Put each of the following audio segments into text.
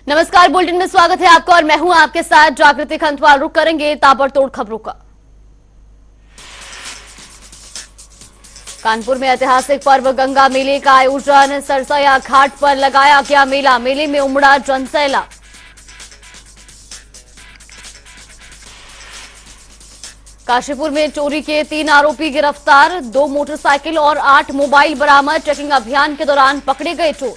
नमस्कार, बुलेटिन में स्वागत है आपका और मैं हूं आपके साथ जागृति खंतवाल। रुक करेंगे ताबड़तोड़ खबरों का। कानपुर में ऐतिहासिक पर्व गंगा मेले का आयोजन। सरसैया घाट पर लगाया गया मेला, मेले में उमड़ा जनसैलाब। काशीपुर में चोरी के 3 आरोपी गिरफ्तार, 2 मोटरसाइकिल और 8 मोबाइल बरामद। चेकिंग अभियान के दौरान पकड़े गए चोर।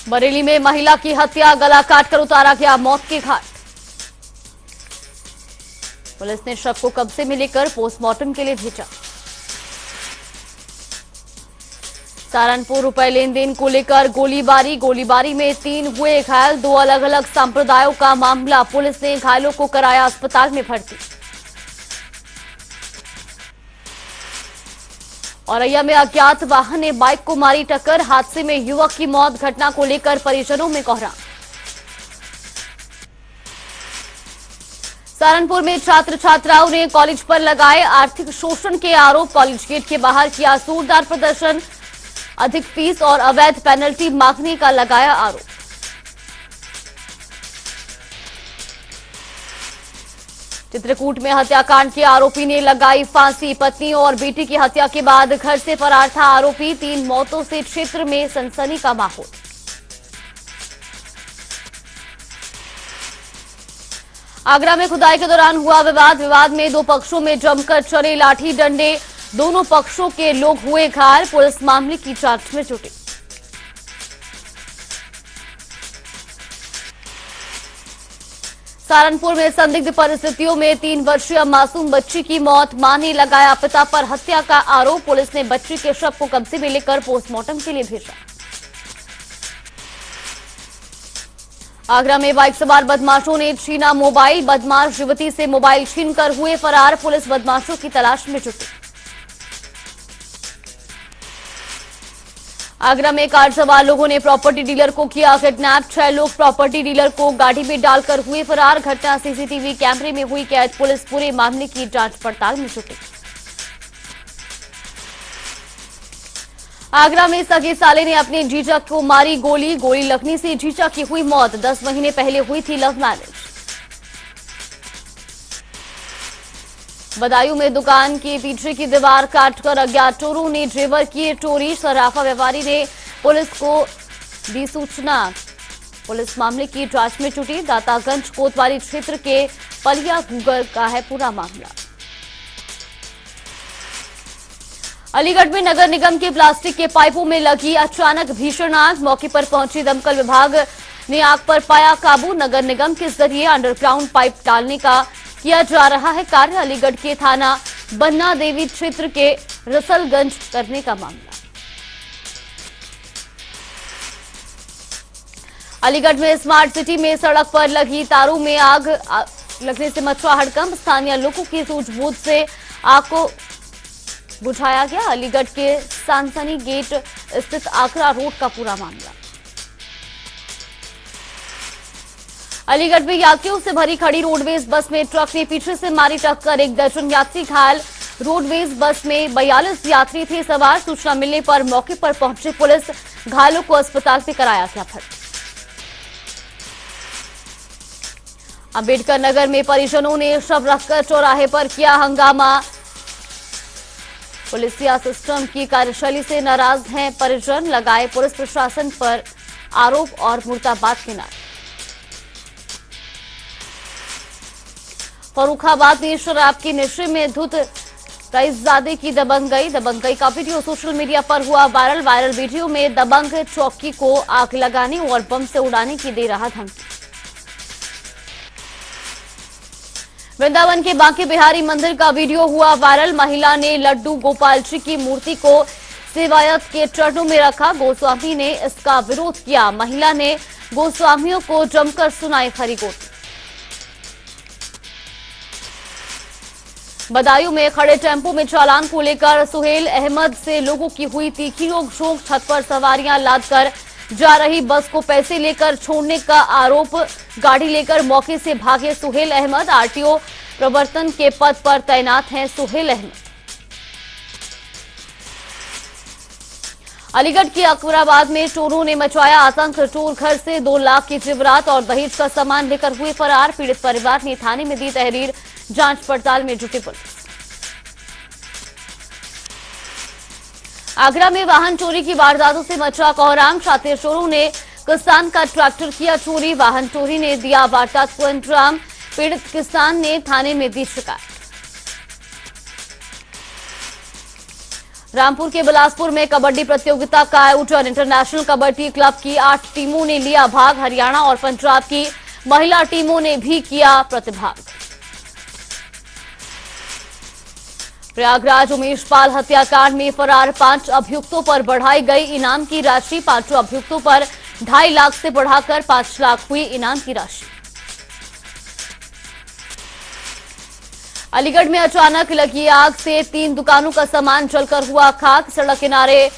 बरेली में महिला की हत्या, गला काटकर उतारा गया मौत के घाट। पुलिस ने शव को कब्जे में लेकर पोस्टमार्टम के लिए भेजा। सहारनपुर रुपए लेन देन को लेकर गोलीबारी में 3 हुए घायल। 2 अलग अलग संप्रदायों का मामला। पुलिस ने घायलों को कराया अस्पताल में भर्ती। औरैया में अज्ञात वाहन ने बाइक को मारी टक्कर, हादसे में युवक की मौत। घटना को लेकर परिजनों में कोहराम। सहारनपुर में छात्र छात्राओं ने कॉलेज पर लगाए आर्थिक शोषण के आरोप। कॉलेज गेट के बाहर किया जोरदार प्रदर्शन, अधिक फीस और अवैध पेनल्टी मांगने का लगाया आरोप। चित्रकूट में हत्याकांड के आरोपी ने लगाई फांसी। पत्नी और बेटी की हत्या के बाद घर से फरार था आरोपी। 3 मौतों से क्षेत्र में सनसनी का माहौल। आगरा में खुदाई के दौरान हुआ विवाद में 2 पक्षों में जमकर चले लाठी डंडे। दोनों पक्षों के लोग हुए घायल। पुलिस मामले की जांच में जुटी। सहारनपुर में संदिग्ध परिस्थितियों में 3 वर्षीय मासूम बच्ची की मौत। मां ने लगाया पिता पर हत्या का आरोप। पुलिस ने बच्ची के शव को कब्जे में लेकर पोस्टमार्टम के लिए भेजा। आगरा में बाइक सवार बदमाशों ने छीना मोबाइल। बदमाश युवती से मोबाइल छीनकर हुए फरार। पुलिस बदमाशों की तलाश में जुटी। आगरा में कार सवार लोगों ने प्रॉपर्टी डीलर को किया किडनैप। 6 लोग प्रॉपर्टी डीलर को गाड़ी में डालकर हुए फरार। घटना सीसीटीवी कैमरे में हुई कैद। पुलिस पूरे मामले की जांच पड़ताल में जुटी। आगरा में सगे साले ने अपने जीजा को मारी गोली लगने से जीजा की हुई मौत। 10 महीने पहले हुई थी लव मैरिज। बदायूं में दुकान के पीछे की दीवार काटकर अज्ञात चोरों ने जेवर किए चोरी। सराफा व्यापारी ने पुलिस को दी सूचना। पुलिस मामले की जांच में जुटी। दातागंज कोतवाली क्षेत्र के पलिया गुगर का है पूरा मामला। अलीगढ़ में नगर निगम के प्लास्टिक के पाइपों में लगी अचानक भीषण आग। मौके पर पहुंची दमकल विभाग ने आग पर पाया काबू। नगर निगम के जरिए अंडरग्राउंड पाइप डालने का किया जा रहा है कार्य। अलीगढ़ के थाना बन्ना देवी क्षेत्र के रसलगंज करने का मामला। अलीगढ़ में स्मार्ट सिटी में सड़क पर लगी तारों में आग लगने से मचा हड़कंप। स्थानीय लोगों की सूझबूझ से आग को बुझाया गया। अलीगढ़ के सांसनी गेट स्थित आगरा रोड का पूरा मामला। अलीगढ़ में यात्रियों से भरी खड़ी रोडवेज बस में ट्रक ने पीछे से मारी टक्कर। 1 दर्जन यात्री घायल। रोडवेज बस में 42 यात्री थे सवार। सूचना मिलने पर मौके पर पहुंची पुलिस। घायलों को अस्पताल में कराया गया भर्ती। अंबेडकर नगर में परिजनों ने शव रखकर चौराहे पर किया हंगामा। पुलिसिया सिस्टम की कार्यशैली से नाराज हैं परिजन। लगाए पुलिस प्रशासन पर आरोप और मुर्दाबाद के नारे। फर्रुखाबाद में शराब के नशे में धुत रईसजादे की दबंगई का वीडियो सोशल मीडिया पर हुआ वायरल वीडियो में दबंग चौकी को आग लगाने और बम से उड़ाने की दे रहा धमकी। वृंदावन के बांके बिहारी मंदिर का वीडियो हुआ वायरल। महिला ने लड्डू गोपाल जी की मूर्ति को सेवायत के चरणों में रखा। गोस्वामी ने इसका विरोध किया। महिला ने गोस्वामियों को जमकर सुनाई खरी गोटी। बदायूं में खड़े टेम्पो में चालान को लेकर सुहेल अहमद से लोगों की हुई तीखी नोक-झोंक। छत पर सवारियां लादकर जा रही बस को पैसे लेकर छोड़ने का आरोप। गाड़ी लेकर मौके से भागे सुहेल अहमद। आरटीओ प्रवर्तन के पद पर तैनात हैं सुहेल अहमद। अलीगढ़ के अकबराबाद में चोरों ने मचाया आतंक। चोर घर से 2 लाख की जेवरात और दहेज का सामान लेकर हुए फरार। पीड़ित परिवार ने थाने में दी तहरीर। जांच पड़ताल में जुटी पुलिस। आगरा में वाहन चोरी की वारदातों से मचा कोहराम। शातिर चोरों ने किसान का ट्रैक्टर किया चोरी। वाहन चोरी ने दिया वारदात को अंजाम। पीड़ित किसान ने थाने में दी शिकायत। रामपुर के बिलासपुर में कबड्डी प्रतियोगिता का आयोजन। इंटरनेशनल कबड्डी क्लब की 8 टीमों ने लिया भाग। हरियाणा और पंजाब की महिला टीमों ने भी किया प्रतिभाग। प्रयागराज उमेश पाल हत्याकांड में फरार 5 अभियुक्तों पर बढ़ाई गई इनाम की राशि। 5 अभियुक्तों पर 2.5 लाख से बढ़ाकर 5 लाख हुई इनाम की राशि। अलीगढ़ में अचानक लगी आग से 3 दुकानों का सामान जलकर हुआ खाक। सड़क किनारे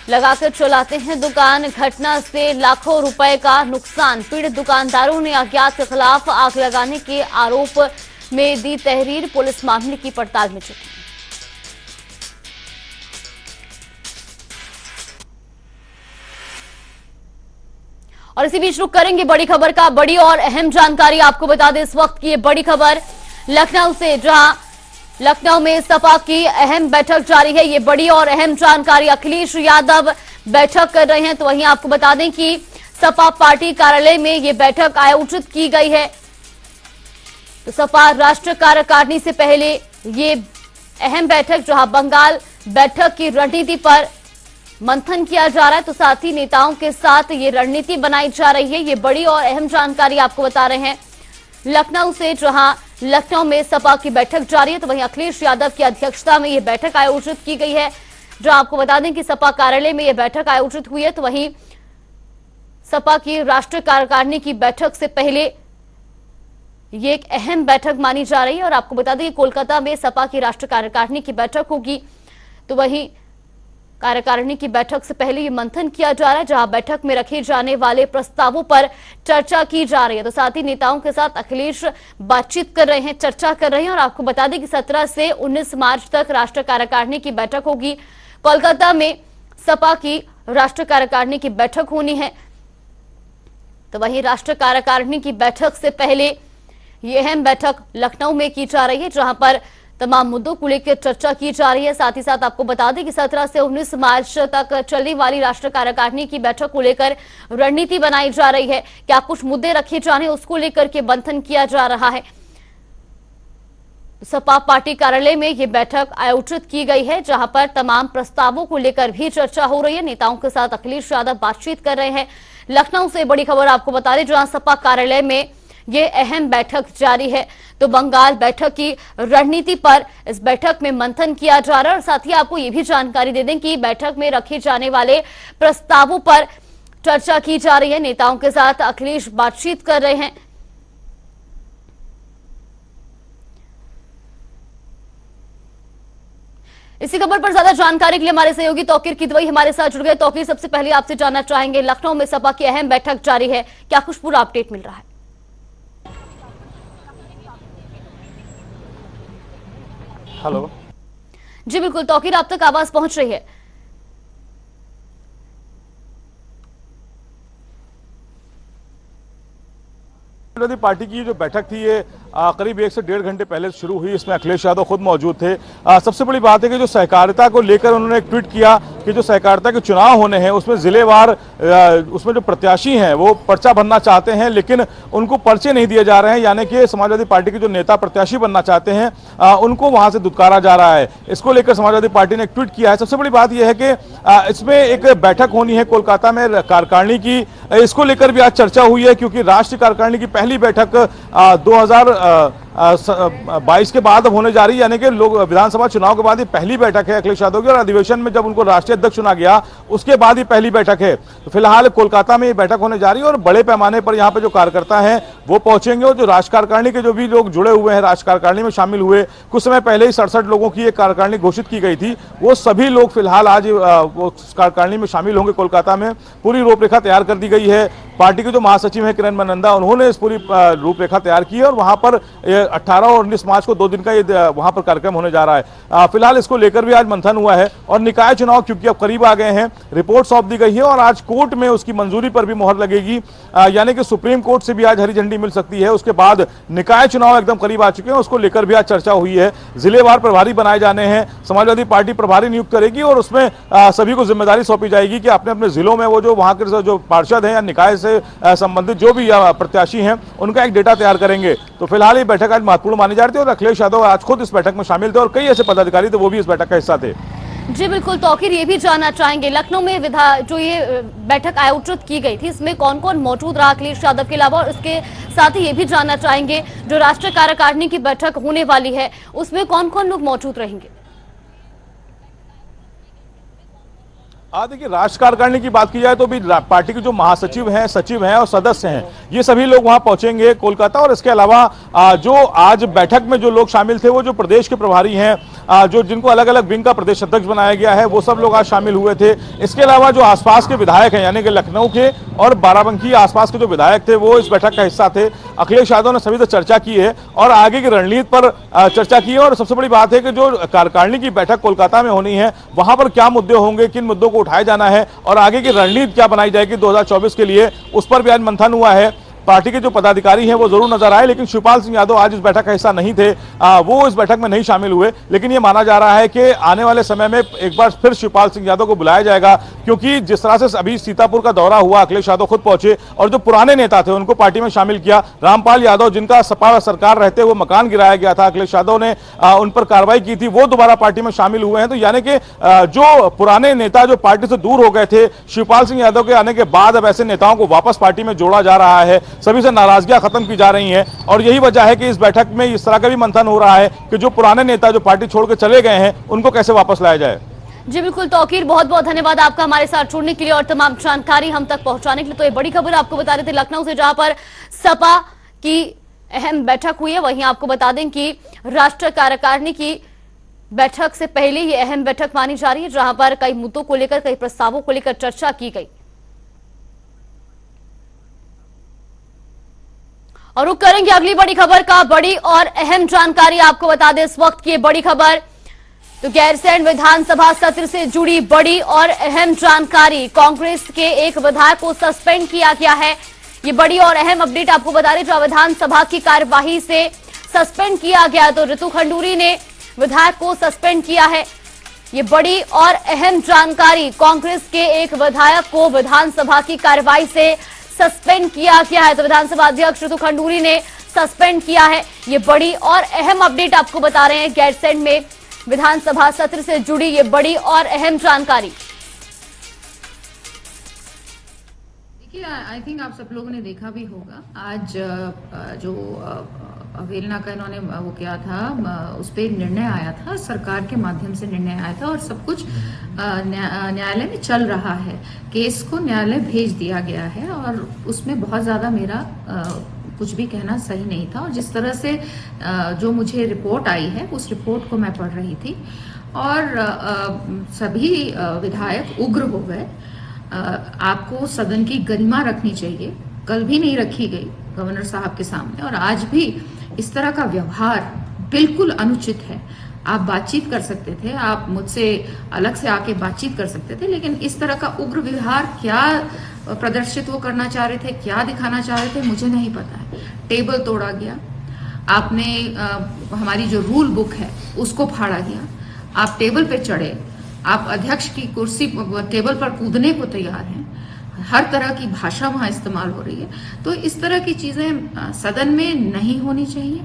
लगाकर चलाते हैं दुकान। घटना से लाखों रुपए का नुकसान। पीड़ित दुकानदारों ने अज्ञात के खिलाफ आग लगाने के आरोप में दी तहरीर। पुलिस मामले की पड़ताल में जुटी। और इसी बीच रुक करेंगे बड़ी खबर का। बड़ी और अहम जानकारी आपको बता दें इस वक्त की ये बड़ी खबर लखनऊ से, जहां लखनऊ में सपा की अहम बैठक जारी है। ये बड़ी और अहम जानकारी। अखिलेश यादव बैठक कर रहे हैं, तो वहीं आपको बता दें कि सपा पार्टी कार्यालय में ये बैठक आयोजित की गई है। तो सपा राष्ट्रीय कार्यकारिणी से पहले ये अहम बैठक, जहां बंगाल बैठक की रणनीति पर मंथन किया जा रहा है, तो साथ ही नेताओं के साथ ये रणनीति बनाई जा रही है। ये बड़ी और अहम जानकारी आपको बता रहे हैं लखनऊ से, जहां लखनऊ में सपा की बैठक जारी है। तो वहीं अखिलेश यादव की अध्यक्षता में यह बैठक आयोजित की गई है, जहां आपको बता दें कि सपा कार्यालय में यह बैठक आयोजित हुई है। तो वहीं सपा की राष्ट्रीय कार्यकारिणी की बैठक से पहले ये एक अहम बैठक मानी जा रही है। और आपको बता दें कि कोलकाता में सपा की राष्ट्रीय कार्यकारिणी की बैठक होगी। तो वहीं कार्यकारिणी की बैठक से पहले ये मंथन किया जा रहा है, जहां बैठक में रखे जाने वाले प्रस्तावों पर चर्चा की जा रही है। तो साथ ही नेताओं के साथ अखिलेश बातचीत कर रहे हैं, चर्चा कर रहे हैं। और आपको बता दें कि 17 से 19 मार्च तक राष्ट्रीय कार्यकारिणी की बैठक होगी। कोलकाता में सपा की राष्ट्रीय कार्यकारिणी की बैठक होनी है। तो वहीं राष्ट्रीय कार्यकारिणी की बैठक से पहले ये अहम बैठक लखनऊ में की जा रही है, जहां पर तमाम मुद्दों को लेकर चर्चा की जा रही है। साथ ही साथ आपको बता दें कि 17 से 19 मार्च तक चलने वाली राष्ट्रीय कार्यकारिणी की बैठक को लेकर रणनीति बनाई जा रही है। क्या कुछ मुद्दे रखे जाने उसको लेकर के मंथन किया जा रहा है। सपा पार्टी कार्यालय में यह बैठक आयोजित की गई है, जहां पर तमाम प्रस्तावों को लेकर भी चर्चा हो रही है। नेताओं के साथ अखिलेश यादव बातचीत कर रहे हैं। लखनऊ से बड़ी खबर आपको बता रहे, जहां सपा कार्यालय में ये अहम बैठक जारी है। तो बंगाल बैठक की रणनीति पर इस बैठक में मंथन किया जा रहा है। और साथ ही आपको ये भी जानकारी दे दें कि बैठक में रखे जाने वाले प्रस्तावों पर चर्चा की जा रही है। नेताओं के साथ अखिलेश बातचीत कर रहे हैं। इसी खबर पर ज्यादा जानकारी के लिए हमारे सहयोगी तौकीर किदवई हमारे साथ जुड़ गए। तौकीर, सबसे पहले आपसे जानना चाहेंगे, लखनऊ में सपा की अहम बैठक जारी है, क्या कुछ पूरा अपडेट मिल रहा है? हेलो जी बिल्कुल तौकीर, आप तक आवाज पहुंच रही है। समाजवादी पार्टी की जो बैठक थी ये करीब 1 से 1.5 घंटे पहले शुरू हुई। इसमें अखिलेश यादव खुद मौजूद थे। सबसे बड़ी बात है कि जो सहकारिता को लेकर उन्होंने एक ट्वीट किया कि जो सहकारिता के चुनाव होने हैं उसमें जिलेवार उसमें जो प्रत्याशी हैं वो पर्चा भरना चाहते हैं, लेकिन उनको पर्चे नहीं दिए जा रहे हैं। यानी कि समाजवादी पार्टी के जो नेता प्रत्याशी बनना चाहते हैं उनको वहां से दुत्कारा जा रहा है। इसको लेकर समाजवादी पार्टी ने एक ट्वीट किया है। सबसे बड़ी बात यह है कि इसमें एक बैठक होनी है कोलकाता में कार्यकारिणी की। इसको लेकर भी आज चर्चा हुई है, क्योंकि राष्ट्रीय कार्यकारिणी की पहली बैठक 2000 2022 के बाद अब होने जा रही है, यानी कि लोग विधानसभा चुनाव के बाद ये पहली बैठक है अखिलेश यादव की, और अधिवेशन में जब उनको राष्ट्रीय अध्यक्ष चुना गया उसके बाद ही पहली बैठक है। तो फिलहाल कोलकाता में ये बैठक होने जा रही है और बड़े पैमाने पर यहाँ पे जो कार्यकर्ता हैं वो पहुंचेंगे, और जो राजकारणिक के जो भी लोग जुड़े हुए हैं, राजकारणिक में शामिल हुए, कुछ समय पहले ही 67 लोगों की एक कार्यकारिणी घोषित की गई थी, वो सभी लोग फिलहाल आज वो कार्यकारिणी में शामिल होंगे। कोलकाता में पूरी रूपरेखा तैयार कर दी गई है। पार्टी के जो महासचिव हैं किरण मनंदा, उन्होंने इस पूरी रूपरेखा तैयार की है, और वहां पर 18 और 19 मार्च को 2 दिन का ये वहां पर कार्यक्रम होने जा रहा है। फिलहाल इसको लेकर भी आज मंथन हुआ है, और निकाय चुनाव क्योंकि अब करीब आ गए हैं, रिपोर्ट सौंप दी गई है और आज कोर्ट में उसकी मंजूरी पर भी मोहर लगेगी, यानी कि सुप्रीम कोर्ट से भी आज हरी झंडी मिल सकती है। उसके बाद निकाय चुनाव एकदम करीब आ चुके हैं, उसको लेकर भी आज चर्चा हुई है। जिलेवार प्रभारी बनाए जाने हैं, समाजवादी पार्टी प्रभारी नियुक्त करेगी, और उसमें सभी को जिम्मेदारी सौंपी जाएगी कि अपने अपने जिलों में वो जो वहां के जो पार्षद हैं या निकाय से संबंधित जो भी प्रत्याशी हैं उनका एक डेटा तैयार करेंगे। तो फिलहाल ये बैठक आज महत्वपूर्ण मानी जा रही थी, और अखिलेश यादव आज खुद इस बैठक में शामिल थे, और कई ऐसे पदाधिकारी थे वो भी इस बैठक का हिस्सा थे। जी बिल्कुल, तौकीर ये भी जानना चाहेंगे, लखनऊ में जो ये बैठक आयोजित की गई थी इसमें कौन कौन मौजूद रहा अखिलेश यादव के अलावा, और इसके साथ ही ये भी जानना चाहेंगे जो राष्ट्रीय कार्यकारिणी की बैठक होने वाली है उसमें कौन कौन लोग मौजूद रहेंगे। देखिए, राष्ट्रीय कार्यकारिणी की बात की जाए तो भी पार्टी के जो महासचिव हैं, सचिव हैं और सदस्य हैं, ये सभी लोग वहां पहुंचेंगे कोलकाता। और इसके अलावा जो आज बैठक में जो लोग शामिल थे वो जो प्रदेश के प्रभारी हैं, जो जिनको अलग अलग विंग का प्रदेश अध्यक्ष बनाया गया है, वो सब लोग आज शामिल हुए थे। इसके अलावा जो आसपास के विधायक हैं, यानी कि लखनऊ के और बाराबंकी आसपास के जो विधायक थे वो इस बैठक का हिस्सा थे। अखिलेश यादव ने सभी से चर्चा की है और आगे की रणनीति पर चर्चा की है। और सबसे बड़ी बात है कि जो कार्यकारिणी की बैठक कोलकाता में होनी है, वहां पर क्या मुद्दे होंगे, किन मुद्दों को उठाया जाना है और आगे की रणनीति क्या बनाई जाएगी 2024 के लिए, उस पर भी आज मंथन हुआ है। पार्टी के जो पदाधिकारी हैं वो जरूर नजर आए, लेकिन शिवपाल सिंह यादव आज इस बैठक का हिस्सा नहीं थे, वो इस बैठक में नहीं शामिल हुए। लेकिन ये माना जा रहा है कि आने वाले समय में एक बार फिर शिवपाल सिंह यादव को बुलाया जाएगा, क्योंकि जिस तरह से अभी सीतापुर का दौरा हुआ, अखिलेश यादव खुद पहुंचे और जो पुराने नेता थे उनको पार्टी में शामिल किया। रामपाल यादव, जिनका सपा सरकार रहते हुए मकान गिराया गया था, अखिलेश यादव ने उन पर कार्रवाई की थी, वो दोबारा पार्टी में शामिल हुए हैं। तो यानी कि जो पुराने नेता जो पार्टी से दूर हो गए थे, शिवपाल सिंह यादव के आने के बाद अब ऐसे नेताओं को वापस पार्टी में जोड़ा जा रहा है, सभी से नाराजगियां खत्म की जा रही हैं। और यही वजह है कि इस बैठक में इस तरह का भी मंथन हो रहा है कि जो पुराने नेता जो पार्टी छोड़ के चले गए हैं उनको कैसे वापस लाया जाए। जी बिल्कुल तौकीर, बहुत बहुत धन्यवाद आपका हमारे साथ जुड़ने के लिए और तमाम जानकारी हम तक पहुंचाने के लिए। तो ये बड़ी खबर आपको बता रहे थे लखनऊ से, जहां पर सपा की अहम बैठक हुई है। वहीं आपको बता दें कि राष्ट्रीय कार्यकारिणी की बैठक से पहले ये अहम बैठक मानी जा रही है, जहां पर कई मुद्दों को लेकर, कई प्रस्तावों को लेकर चर्चा की गई। और रुक करेंगे अगली बड़ी खबर का। बड़ी और अहम जानकारी आपको बता दें इस वक्त की बड़ी खबर, तो गैरसैंण विधानसभा सत्र से जुड़ी बड़ी और अहम जानकारी। कांग्रेस के एक विधायक को सस्पेंड किया गया है। ये बड़ी और अहम अपडेट आपको बता रहे, जो विधानसभा की कार्यवाही से सस्पेंड किया गया, तो ऋतु खंडूरी ने विधायक को सस्पेंड किया है। ये बड़ी और अहम जानकारी, कांग्रेस के एक विधायक को विधानसभा की कार्यवाही से सस्पेंड किया गया है। तो विधानसभा अध्यक्ष ऋतु खंडूरी ने सस्पेंड किया है। ये बड़ी और अहम अपडेट आपको बता रहे हैं, गैरसैंण में विधानसभा सत्र से जुड़ी ये बड़ी और अहम जानकारी। देखिए, आई थिंक आप सब लोगों ने देखा भी होगा, आज जो अवहेलना का इन्होंने वो किया था, उस पर निर्णय आया था, सरकार के माध्यम से निर्णय आया था और सब कुछ न्यायालय में चल रहा है। केस को न्यायालय भेज दिया गया है और उसमें बहुत ज़्यादा मेरा कुछ भी कहना सही नहीं था। और जिस तरह से जो मुझे रिपोर्ट आई है उस रिपोर्ट को मैं पढ़ रही थी और सभी विधायक उग्र हो गए। आपको सदन की गरिमा रखनी चाहिए, कल भी नहीं रखी गई गवर्नर साहब के सामने, और आज भी इस तरह का व्यवहार बिल्कुल अनुचित है। आप बातचीत कर सकते थे, आप मुझसे अलग से आके बातचीत कर सकते थे, लेकिन इस तरह का उग्र व्यवहार क्या प्रदर्शित वो करना चाह रहे थे, क्या दिखाना चाह रहे थे, मुझे नहीं पता है। टेबल तोड़ा गया, आपने हमारी जो रूल बुक है उसको फाड़ा गया, आप टेबल पे चढ़े, आप अध्यक्ष की कुर्सी टेबल पर कूदने को तैयार हैं, हर तरह की भाषा वहां इस्तेमाल हो रही है। तो इस तरह की चीजें सदन में नहीं होनी चाहिए।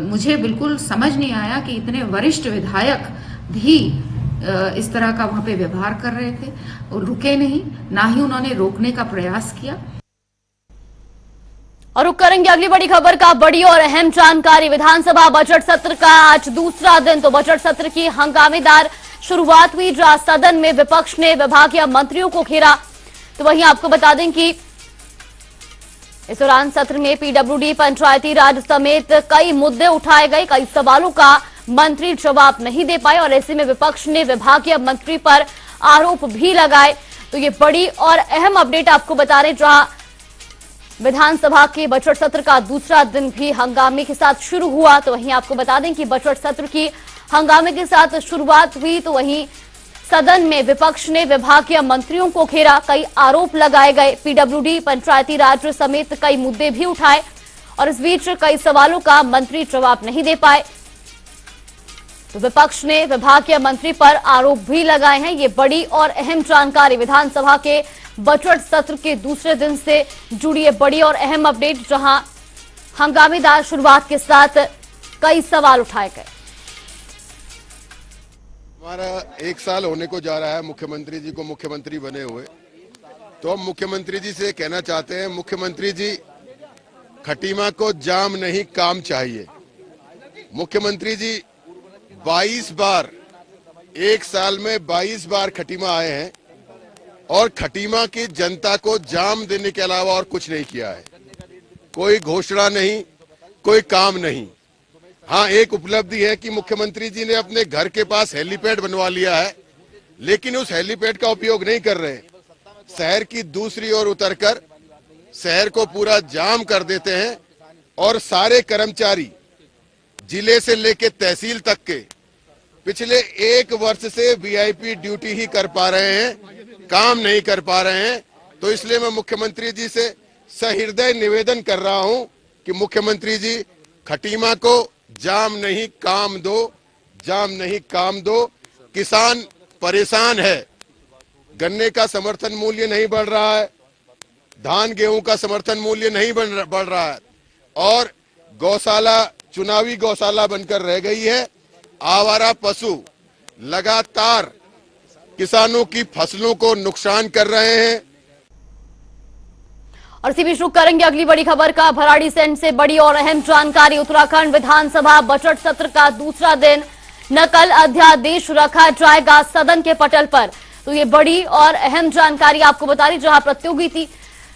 मुझे बिल्कुल समझ नहीं आया कि इतने वरिष्ठ विधायक भी इस तरह का वहां पे व्यवहार कर रहे थे और रुके नहीं, ना ही उन्होंने रोकने का प्रयास किया। और रुक करेंगे अगली बड़ी खबर का। बड़ी और अहम जानकारी, विधानसभा बजट सत्र का आज दूसरा दिन। तो बजट सत्र की हंगामेदार शुरुआत हुई, जहां सदन में विपक्ष ने विभागीय मंत्रियों को घेरा। तो वहीं आपको बता दें कि इस दौरान सत्र में पीडब्ल्यूडी, पंचायती राज समेत कई मुद्दे उठाए गए। कई सवालों का मंत्री जवाब नहीं दे पाए और ऐसे में विपक्ष ने विभागीय मंत्री पर आरोप भी लगाए। तो ये बड़ी और अहम अपडेट आपको बता रहे, जहां विधानसभा के बजट सत्र का दूसरा दिन भी हंगामे के साथ शुरू हुआ। तो वहीं आपको बता दें कि बजट सत्र की हंगामे के साथ शुरुआत हुई, तो वहीं सदन में विपक्ष ने विभागीय मंत्रियों को घेरा। कई आरोप लगाए गए, पीडब्ल्यूडी, पंचायती राज समेत कई मुद्दे भी उठाए और इस बीच कई सवालों का मंत्री जवाब नहीं दे पाए। तो विपक्ष ने विभागीय मंत्री पर आरोप भी लगाए हैं। ये बड़ी और अहम जानकारी, विधानसभा के बजट सत्र के दूसरे दिन से जुड़ी है बड़ी और अहम अपडेट, जहां हंगामेदार शुरुआत के साथ कई सवाल उठाए गए। हमारा 1 साल होने को जा रहा है मुख्यमंत्री जी को मुख्यमंत्री बने हुए। तो हम मुख्यमंत्री जी से कहना चाहते हैं, मुख्यमंत्री जी खटीमा को जाम नहीं काम चाहिए। मुख्यमंत्री जी 22 बार, 1 साल में 22 बार खटीमा आए हैं और खटीमा की जनता को जाम देने के अलावा और कुछ नहीं किया है। कोई घोषणा नहीं, कोई काम नहीं। हाँ, एक उपलब्धि है कि मुख्यमंत्री जी ने अपने घर के पास हेलीपैड बनवा लिया है, लेकिन उस हेलीपैड का उपयोग नहीं कर रहे। शहर की दूसरी ओर उतरकर शहर को पूरा जाम कर देते हैं और सारे कर्मचारी जिले से लेकर तहसील तक के पिछले 1 वर्ष से वीआईपी ड्यूटी ही कर पा रहे हैं, काम नहीं कर पा रहे हैं। तो इसलिए मैं मुख्यमंत्री जी से सहृदय निवेदन कर रहा हूं कि मुख्यमंत्री जी खटीमा को जाम नहीं काम दो, जाम नहीं काम दो। किसान परेशान है, गन्ने का समर्थन मूल्य नहीं बढ़ रहा है, धान गेहूं का समर्थन मूल्य नहीं बढ़ रहा है और गौशाला चुनावी गौशाला बनकर रह गई है। आवारा पशु लगातार किसानों की फसलों को नुकसान कर रहे हैं। और इसी बीच रुक करेंगे अगली बड़ी खबर का। भराड़ीसैंण से बड़ी और अहम जानकारी, उत्तराखंड विधानसभा बजट सत्र का दूसरा दिन, नकल अध्यादेश रखा जाएगा सदन के पटल पर। तो ये बड़ी और अहम जानकारी आपको बता रही, जहां प्रतियोगिता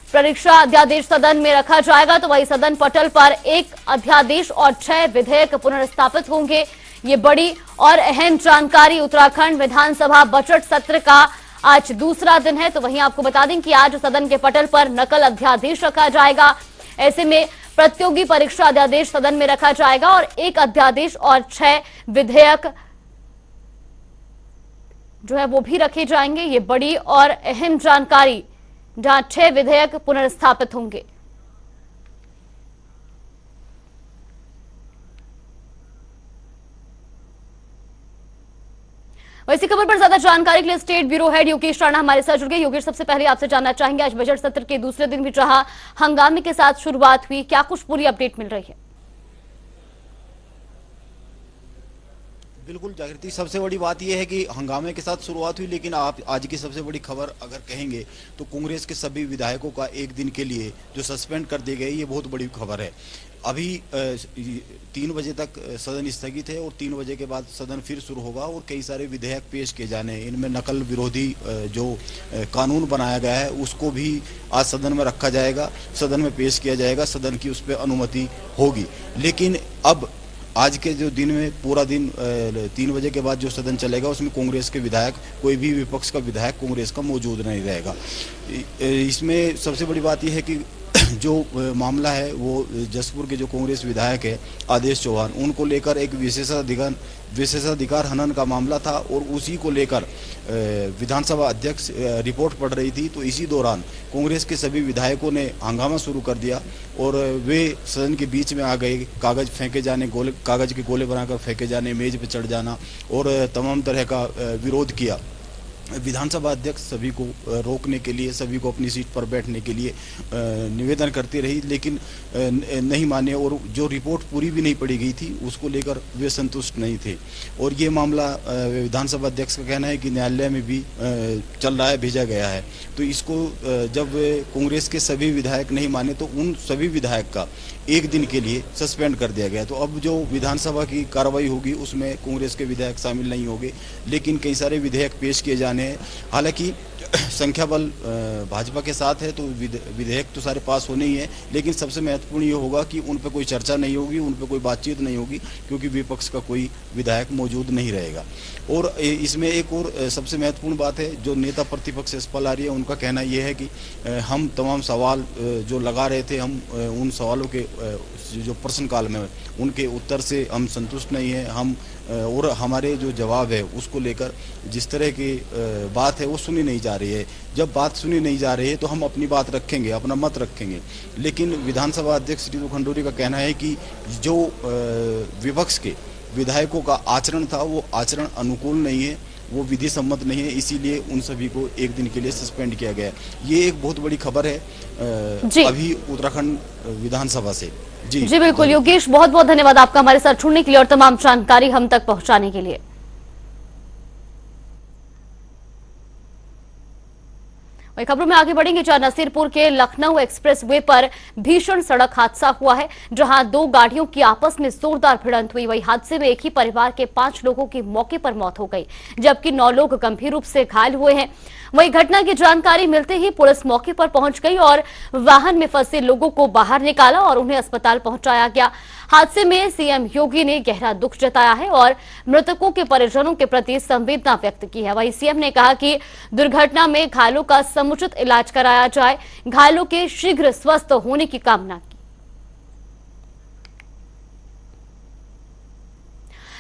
परीक्षा अध्यादेश सदन में रखा जाएगा, तो वही सदन पटल पर 1 अध्यादेश और 6 विधेयक पुनर्स्थापित होंगे। ये बड़ी और अहम जानकारी, उत्तराखंड विधानसभा बजट सत्र का आज दूसरा दिन है। तो वहीं आपको बता दें कि आज सदन के पटल पर नकल अध्यादेश रखा जाएगा। ऐसे में प्रतियोगी परीक्षा अध्यादेश सदन में रखा जाएगा और 1 अध्यादेश और 6 विधेयक जो है वो भी रखे जाएंगे। ये बड़ी और अहम जानकारी, जहां 6 विधेयक पुनर्स्थापित होंगे। इसी खबर पर ज्यादा जानकारी के लिए state bureau head Yogesh Rana हमारे साथ जुड़ गए। योगेश, सबसे पहले आपसे जानना चाहेंगे, आज बजट सत्र के दूसरे दिन भी जहां हंगामे के साथ शुरुआत हुई, क्या कुछ पूरी अपडेट मिल रही है? बिल्कुल जागृति, सबसे बड़ी बात यह है कि हंगामे के साथ शुरुआत हुई, लेकिन आप आज की सबसे बड़ी खबर अगर कहेंगे तो कांग्रेस के सभी विधायकों का 1 दिन के लिए जो सस्पेंड कर दिए गए, ये बहुत बड़ी खबर है। अभी 3 बजे तक सदन स्थगित है और 3 बजे के बाद सदन फिर शुरू होगा और कई सारे विधेयक पेश किए जाने हैं। इनमें नकल विरोधी जो कानून बनाया गया है उसको भी आज सदन में रखा जाएगा, सदन में पेश किया जाएगा, सदन की उस पर अनुमति होगी। लेकिन अब आज के जो दिन में पूरा दिन 3 बजे के बाद जो सदन चलेगा उसमें कांग्रेस के विधायक, कोई भी विपक्ष का विधायक कांग्रेस का मौजूद नहीं रहेगा। इसमें सबसे बड़ी बात यह है कि जो मामला है वो जसपुर के जो कांग्रेस विधायक है आदेश चौहान, उनको लेकर एक विशेषाधिकार हनन का मामला था और उसी को लेकर विधानसभा अध्यक्ष रिपोर्ट पढ़ रही थी। तो इसी दौरान कांग्रेस के सभी विधायकों ने हंगामा शुरू कर दिया और वे सदन के बीच में आ गए। कागज फेंके जाने, कागज के गोले बनाकर फेंके जाने, मेज पे चढ़ जाना और तमाम तरह का विरोध किया। विधानसभा अध्यक्ष सभी को रोकने के लिए, सभी को अपनी सीट पर बैठने के लिए निवेदन करती रही, लेकिन नहीं माने और जो रिपोर्ट पूरी भी नहीं पढ़ी गई थी उसको लेकर वे संतुष्ट नहीं थे। और ये मामला विधानसभा अध्यक्ष का कहना है कि न्यायालय में भी चल रहा है, भेजा गया है। तो इसको जब कांग्रेस के सभी विधायक नहीं माने तो उन सभी विधायक का एक दिन के लिए सस्पेंड कर दिया गया। तो अब जो विधानसभा की कार्रवाई होगी उसमें कांग्रेस के विधायक शामिल नहीं होंगे, लेकिन कई सारे विधेयक पेश किए जाने हैं। हालांकि संख्या बल भाजपा के साथ है तो विधेयक तो सारे पास होने ही है, लेकिन सबसे महत्वपूर्ण ये होगा कि उन पर कोई चर्चा नहीं होगी, उन पर कोई बातचीत नहीं होगी, क्योंकि विपक्ष का कोई विधायक मौजूद नहीं रहेगा। और इसमें एक और सबसे महत्वपूर्ण बात है, जो नेता प्रतिपक्ष यशपाल आर्य उनका कहना यह है कि हम तमाम सवाल जो लगा रहे थे, हम उन सवालों के जो प्रश्नकाल में उनके उत्तर से हम संतुष्ट नहीं हैं। हम और हमारे जो जवाब है उसको लेकर जिस तरह की बात है वो सुनी नहीं जा रही है। जब बात सुनी नहीं जा रही है तो हम अपनी बात रखेंगे, अपना मत रखेंगे। लेकिन विधानसभा अध्यक्ष श्री खंडूरी का कहना है कि जो विपक्ष के विधायकों का आचरण था वो आचरण अनुकूल नहीं है, वो विधि सम्मत नहीं है, इसीलिए उन सभी को एक दिन के लिए सस्पेंड किया गया। ये एक बहुत बड़ी खबर है अभी उत्तराखंड विधानसभा से। जी बिल्कुल योगेश, बहुत बहुत धन्यवाद आपका हमारे साथ जुड़ने के लिए और तमाम जानकारी हम तक पहुंचाने के लिए। वही खबरों में आगे बढ़ेंगे जहां नसीरपुर के लखनऊ एक्सप्रेसवे पर भीषण सड़क हादसा हुआ है, जहां दो गाड़ियों की आपस में जोरदार भिड़ंत हुई। वही हादसे में एक ही परिवार के 5 लोगों की मौके पर मौत हो गई, जबकि 9 लोग गंभीर रूप से घायल हुए हैं। वही घटना की जानकारी मिलते ही पुलिस मौके पर पहुंच गई और वाहन में फंसे लोगों को बाहर निकाला और उन्हें अस्पताल पहुंचाया गया। हादसे में सीएम योगी ने गहरा दुख जताया है और मृतकों के परिजनों के प्रति संवेदना व्यक्त की है। वहीं सीएम ने कहा कि दुर्घटना में घायलों का समुचित इलाज कराया जाए, घायलों के शीघ्र स्वस्थ होने की कामना की।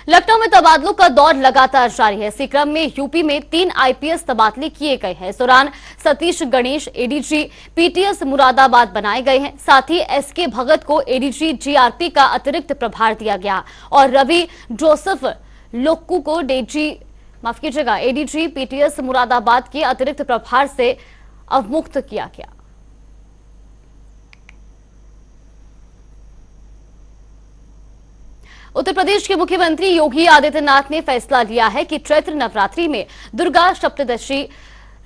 लखनऊ में तबादलों का दौर लगातार जारी है। इसी क्रम में यूपी में 3 आईपीएस तबादले किए गए हैं। इस दौरान सतीश गणेश एडीजी पीटीएस मुरादाबाद बनाए गए हैं। साथ ही एसके भगत को एडीजी जीआरपी का अतिरिक्त प्रभार दिया गया और रवि जोसेफ लोक्कू को एडीजी पीटीएस मुरादाबाद के अतिरिक्त प्रभार से अवमुक्त किया गया। उत्तर प्रदेश के मुख्यमंत्री योगी आदित्यनाथ ने फैसला लिया है कि चैत्र नवरात्रि में दुर्गा सप्तदशी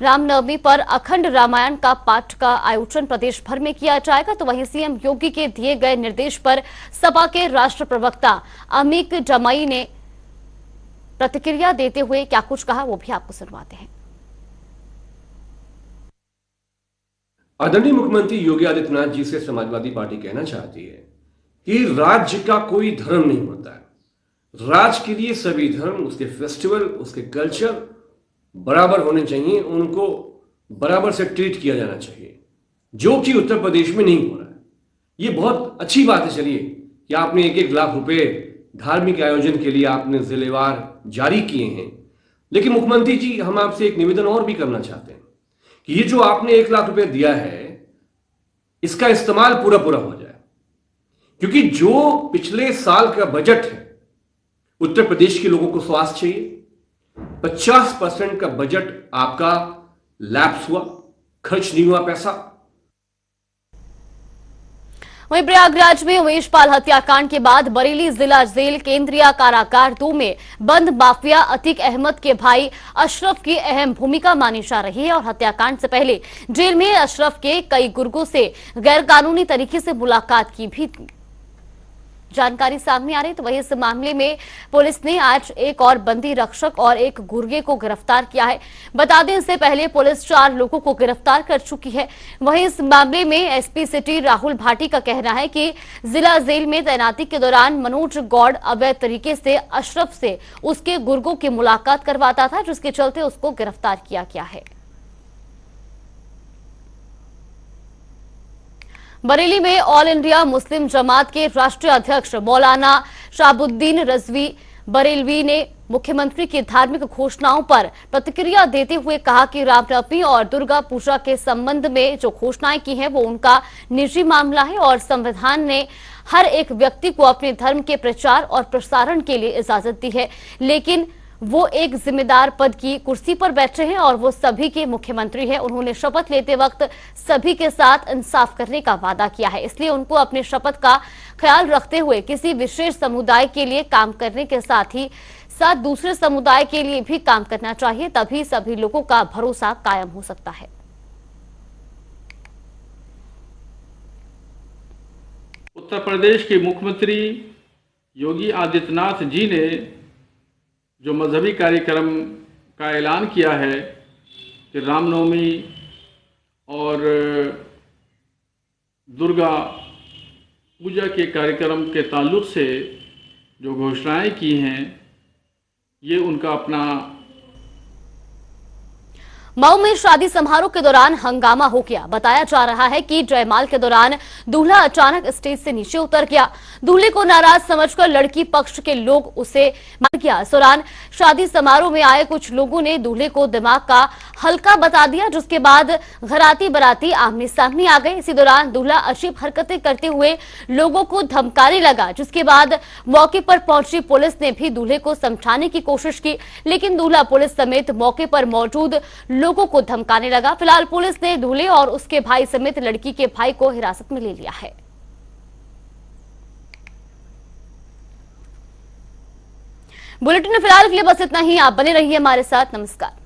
रामनवमी पर अखंड रामायण का पाठ का आयोजन प्रदेश भर में किया जाएगा। तो वहीं सीएम योगी के दिए गए निर्देश पर सपा के राष्ट्र प्रवक्ता अमीक जमाई ने प्रतिक्रिया देते हुए क्या कुछ कहा वो भी आपको सुनवाते हैं। आदरणीय मुख्यमंत्री योगी आदित्यनाथ जी से समाजवादी पार्टी कहना चाहती है कि राज्य का कोई धर्म नहीं होता है। राज्य के लिए सभी धर्म, उसके फेस्टिवल, उसके कल्चर बराबर होने चाहिए, उनको बराबर से ट्रीट किया जाना चाहिए, जो कि उत्तर प्रदेश में नहीं हो रहा है। ये बहुत अच्छी बात है चलिए कि आपने 1-1 लाख रुपए धार्मिक आयोजन के लिए आपने जिलेवार जारी किए हैं, लेकिन मुख्यमंत्री जी हम आपसे एक निवेदन और भी करना चाहते हैं कि ये जो आपने 1 लाख रुपए दिया है इसका इस्तेमाल पूरा हो जाए, क्योंकि जो पिछले साल का बजट है उत्तर प्रदेश के लोगों को स्वास्थ्य चाहिए, 50% का बजट आपका लैप्स हुआ, खर्च नहीं हुआ पैसा। वहीं प्रयागराज में उमेशपाल हत्याकांड के बाद बरेली जिला जेल केंद्रीय कारागार 2 में बंद माफिया अतीक अहमद के भाई अशरफ की अहम भूमिका मानी जा रही है और हत्याकांड से पहले जेल में अशरफ के कई गुर्गों से गैरकानूनी तरीके से मुलाकात की भी जानकारी सामने आ रही। तो वहीं इस मामले में पुलिस ने आज एक और बंदी रक्षक और एक गुर्गे को गिरफ्तार किया है। बता दें इससे पहले पुलिस 4 लोगों को गिरफ्तार कर चुकी है। वहीं इस मामले में एसपी सिटी राहुल भाटी का कहना है कि जिला जेल में तैनाती के दौरान मनोज गौड़ अवैध तरीके से अशरफ से उसके गुर्गों की मुलाकात करवाता था, जिसके चलते उसको गिरफ्तार किया गया है। बरेली में ऑल इंडिया मुस्लिम जमात के राष्ट्रीय अध्यक्ष मौलाना शाहबुद्दीन रजवी बरेलवी ने मुख्यमंत्री की धार्मिक घोषणाओं पर प्रतिक्रिया देते हुए कहा कि रामनवमी और दुर्गा पूजा के संबंध में जो घोषणाएं की हैं वो उनका निजी मामला है और संविधान ने हर एक व्यक्ति को अपने धर्म के प्रचार और प्रसारण के लिए इजाजत दी है, लेकिन वो एक जिम्मेदार पद की कुर्सी पर बैठे हैं और वो सभी के मुख्यमंत्री हैं। उन्होंने शपथ लेते वक्त सभी के साथ इंसाफ करने का वादा किया है, इसलिए उनको अपने शपथ का ख्याल रखते हुए किसी विशेष समुदाय के लिए काम करने के साथ ही साथ दूसरे समुदाय के लिए भी काम करना चाहिए, तभी सभी लोगों का भरोसा कायम हो सकता है। उत्तर प्रदेश के मुख्यमंत्री योगी आदित्यनाथ जी ने जो मजहबी कार्यक्रम का ऐलान किया है कि रामनवमी और दुर्गा पूजा के कार्यक्रम के ताल्लुक से जो घोषणाएं की हैं, ये उनका अपना। मऊ में शादी समारोह के दौरान हंगामा हो गया। बताया जा रहा है कि जयमाल के दौरान दूल्हा अचानक स्टेज से नीचे उतर गया। दूल्हे को नाराज समझकर लड़की पक्ष के लोग उसे मार गया। इस दौरान शादी समारोह में आए कुछ लोगों ने दूल्हे को दिमाग का हल्का बता दिया, जिसके बाद घराती बराती आमने सामने आ गए। इसी दौरान दूल्हा अजीब हरकतें करते हुए लोगों को धमकाने लगा, जिसके बाद मौके पर पहुंची पुलिस ने भी दूल्हे को समझाने की कोशिश की, लेकिन दूल्हा पुलिस समेत मौके पर मौजूद लोगों को धमकाने लगा। फिलहाल पुलिस ने दूल्हे और उसके भाई समेत लड़की के भाई को हिरासत में ले लिया है। बुलेटिन में फिलहाल के लिए बस इतना ही। आप बने रहिए हमारे साथ। नमस्कार।